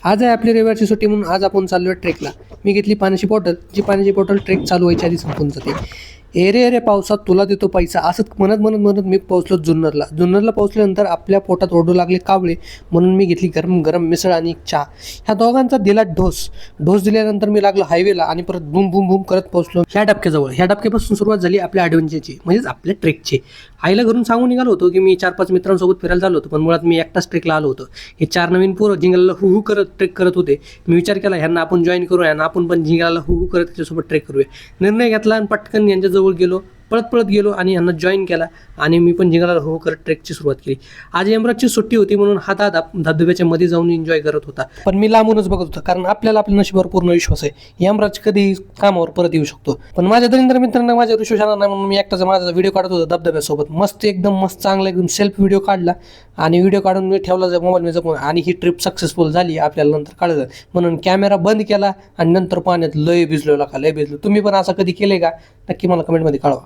आज आहे आपली रविवारची सुट्टी म्हणून आज आपण चाललो ट्रेकला. मी घेतली पाण्याची बॉटल, जी पाण्याची बॉटल ट्रेक चालू व्हायच्या आधी संपून जाते. रे पावसात तुला देतो पैसा असंच म्हणत म्हणत म्हणत मी पोहोचलो जुन्नरला पोहोचल्यानंतर आपल्या पोटात ओरडू लागले कावळे, म्हणून मी घेतली गरम गरम मिसळ आणि एक चहा. ह्या दोघांचा दिला ढोस दिल्यानंतर मी लागलो हायवेला आणि परत बूम बूम बूम करत पोहोचलो ह्या डबक्याजवळ. ह्या डबक्यापासून सुरुवात झाली आपल्या ॲडव्हेंचरची, म्हणजेच आपल्या ट्रेकची. आईला घरून सांगून निघालो होतो की मी 4-5 मित्रांसोबत फिरायला झालो होतो, पण मुळात मी एकटाच ट्रेकला आलो होतो. हे 4 नवीन पोरं जिंगलाला हू करत ट्रेक करत होते. मी विचार केला ह्यांना आपण जॉईन करूया आणि आपण पण जिंगलाला हू करत त्याच्यासोबत ट्रेक करूया. निर्णय घेतला आणि पटकन यांच्याजवळ गेलो, पळत गेलो आणि यांना जॉईन केला आणि मी पण जिंगलाला हो करत ट्रेकची सुरुवात केली. आज यमराजची सुट्टी होती म्हणून हा दादा धबधब्याच्या मध्ये जाऊन एन्जॉय करत होता, पण मी लांबूनच बघत होतो, कारण आपल्याला आपल्या नशिबावर पूर्ण विश्वास आहे. यमराज कधी कामावर परत येऊ शकतो, पण माझ्या दरिंद्र मित्रांना माझ्या विश्वास आला नाही म्हणून मी एकटाच माझा व्हिडिओ काढत होतो धबधब्यासोबत. मस्त एकदम चांगला एकदम सेल्फ व्हिडिओ काढला आणि व्हिडिओ काढून मी ठेवला मोबाईल मी जपून. आणि ही ट्रिप सक्सेसफुल झाली आपल्याला नंतर कळलं, म्हणून कॅमेरा बंद केला आणि नंतर पाण्यात लय भिजलो. तुम्ही पण असं कधी केले का? नक्की मला कमेंटमध्ये कळवा.